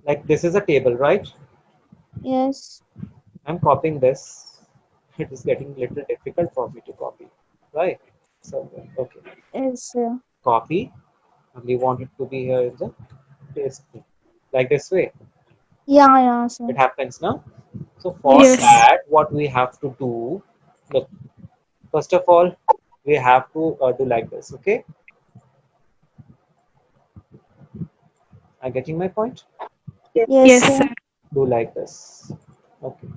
Like this is a table, right? Yes. I'm copying this. It is getting a little difficult for me to copy, right? So, okay, Yes, sir. copy, and we want it to be here in the paste thing. Like this way. Yeah, yeah, It sir. happens now. So for Yes, sir. Yes. that, what we have to do, look, first of all, we have to do like this, okay? Are you getting my point? Yes, Yes, sir. sir. Do like this. Okay,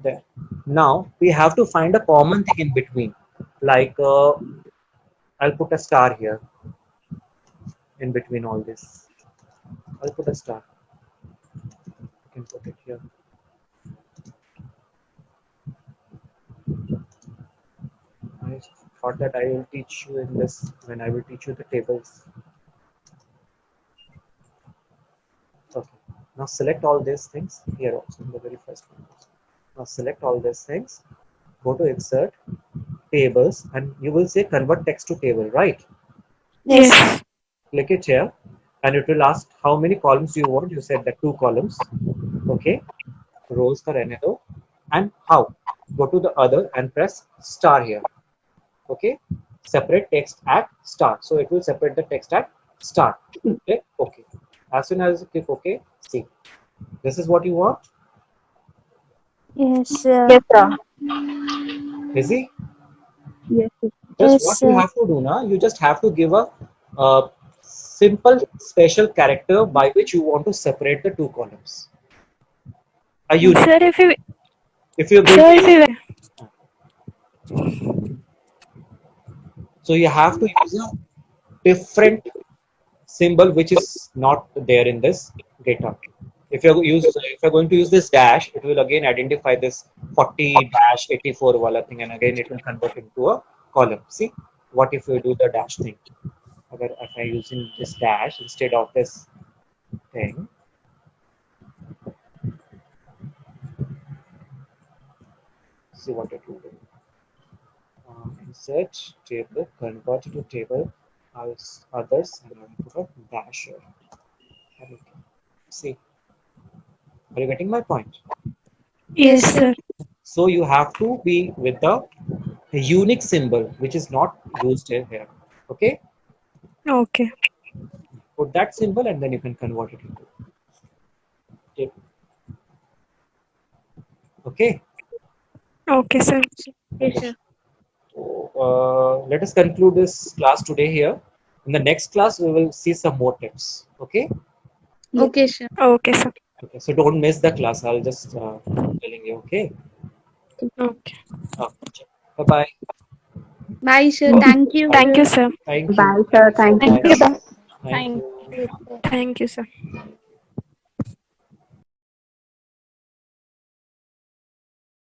there. Now we have to find a common thing in between. Like I'll put a star here in between all this. I'll put a star. You can put it here. I thought that I will teach you in this when I will teach you the tables. Okay. Now select all these things here also in the very first one. Now select all these things. Go to insert tables and you will say convert text to table, right? Yes, sir. Yes. Click it here and it will ask how many columns do you want. You said that 2 columns. Okay. Rows ka rehne do. And how? Go to the other and press star here. Okay. Separate text at star. So it will separate the text at star. Click OK. As soon as you click OK, see. This is what you want. Yes, sir. Yes, sir. Easy. Yes, sir. Just Yes, what you sir. have to do now, you just have to give a simple special character by which you want to separate the 2 columns. A unique. Sir, if you If you're going sir, to if use, you so you have to use a different symbol which is not there in this data. If you're going to use this dash, it will again identify this 40 dash 84 wala thing, and again it will convert into a column. See, what if we do the dash thing? If I using this dash instead of this thing, see what it will do. Insert table, convert to table as others, and I will put a dash here. See, are you getting my point? yes, Yes, sir. sir. So you have to be with the unique symbol which is not used here. Okay, Okay. put that symbol and then you can convert it into table. Okay. Okay, sir. Yes, sir. So, let us conclude this class today here. In the next class, we will see some more tips. Okay. Okay, sir. Okay, sir. Okay. So don't miss the class. I'll just telling you. Okay. Okay. Bye bye. Bye, sir. Thank you, Thank sir. you, sir. Thank you. Bye, Thank sir. you so Thank Thank you. much. you. Thank Thank you. Yes, sir. thank you, sir.